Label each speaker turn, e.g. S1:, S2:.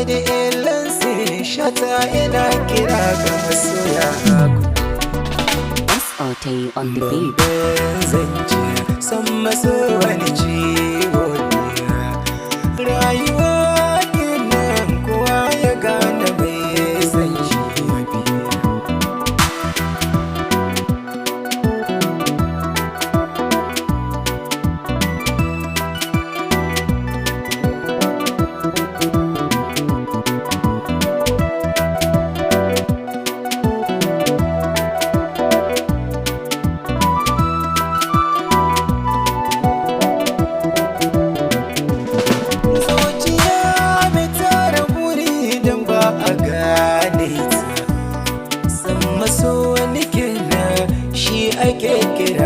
S1: Ahmad Elansi Shata ina kira ga masoya
S2: SOT on the beat.
S1: babban zance san maso wani ciwo ne rayuwa nan kowa ya gane bai san shi ake kira